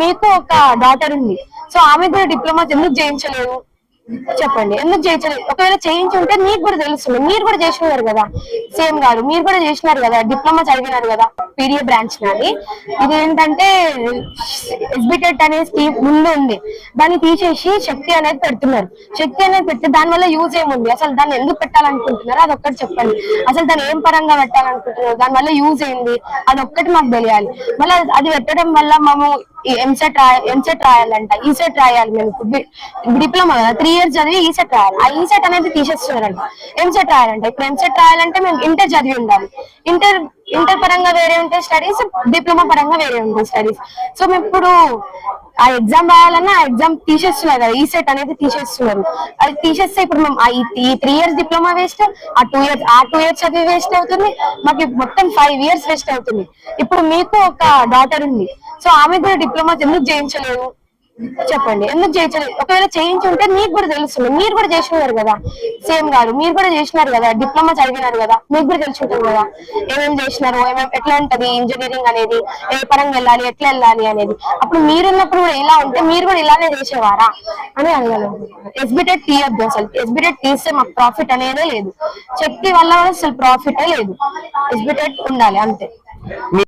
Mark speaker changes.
Speaker 1: మీకు ఒక డాటర్ ఉంది, సో ఆమె కూడా డిప్లొమా ఎందుకు చేయించలేదు చెప్పండి, ఎందుకు చేయించలేదు? ఒకవేళ చేయించి ఉంటే మీకు కూడా తెలుస్తుంది, మీరు కూడా చేసినారు కదా, సేమ్ కాదు మీరు కూడా చేసినారు కదా, డిప్లొమా చదివినారు కదా. పీడిఏ బ్రాంచ్ నాది. ఇది ఏంటంటే ఎస్బిటెట్ అనే స్కీమ్ ముందు ఉంది, దాన్ని తీసేసి శక్తి అనేది పెడుతున్నారు. శక్తి అనేది పెడితే దాని వల్ల యూజ్ ఏముంది, అసలు దాన్ని ఎందుకు పెట్టాలనుకుంటున్నారు అది ఒక్కటి చెప్పండి. అసలు దాన్ని ఏం పరంగా పెట్టాలనుకుంటున్నారు, దాని వల్ల యూజ్ ఏంది అది ఒక్కటి మాకు తెలియాలి. మళ్ళీ అది పెట్టడం వల్ల మేము ఎంసెట్ రాయాలంట, ఈసెట్ రాయాలి. మేము డిప్లొమా కదా 3 years చదివి ఈసెట్ రాయాలి, ఆ ఈసెట్ అనేది తీసేస్తున్నారంట. ఎంసెట్ రాయాలంట. ఇప్పుడు ఎంసెట్ రాయాలంటే మేము ఇంటర్ చదివి ఉండాలి. ఇంటర్ పరంగా వేరే ఉంటాయి స్టడీస్, డిప్లొమా పరంగా వేరే ఉంటాయి స్టడీస్. సో మేము ఇప్పుడు ఆ ఎగ్జామ్ రాయాలన్నా ఆ ఎగ్జామ్ తీసేస్తున్నారు కదా, ఈసెట్ అనేది తీసేస్తున్నారు. అది తీసేస్తే ఇప్పుడు మేము ఈ 3 years డిప్లొమా వేస్ట్, ఆ 2 years చదివి వేస్ట్ అవుతుంది, మాకు మొత్తం 5 years వేస్ట్ అవుతుంది. ఇప్పుడు మీకు ఒక డాటర్ ఉంది, సో ఆమె కూడా డిప్లొమా ఎందుకు చేయించలేదు చెప్పండి, ఎందుకు చేయించలేదు? ఒకవేళ చేయించి ఉంటే మీకు కూడా తెలుస్తుంది, మీరు కూడా చేసినారు కదా, సేమ్ కాదు మీరు కూడా చేసినారు కదా, డిప్లొమా చదివినారు కదా, మీకు కూడా తెలిసి ఉంటుంది కదా ఏమేమి చేసినారు, ఎట్లా ఉంటది ఇంజనీరింగ్ అనేది, ఏ పరంగా వెళ్ళాలి, ఎట్లా వెళ్ళాలి అనేది. అప్పుడు మీరున్నప్పుడు కూడా ఇలా ఉంటే మీరు కూడా ఇలానే చేసేవారా అని అడగాలి. ఎస్బిటెట్ తీయద్దు, అసలు ఎస్బిటెట్ తీస్తే మాకు ప్రాఫిట్ అనేదే లేదు, శక్తి వల్ల అసలు ప్రాఫిటే లేదు. ఎస్బిటెట్ ఉండాలి అంతే.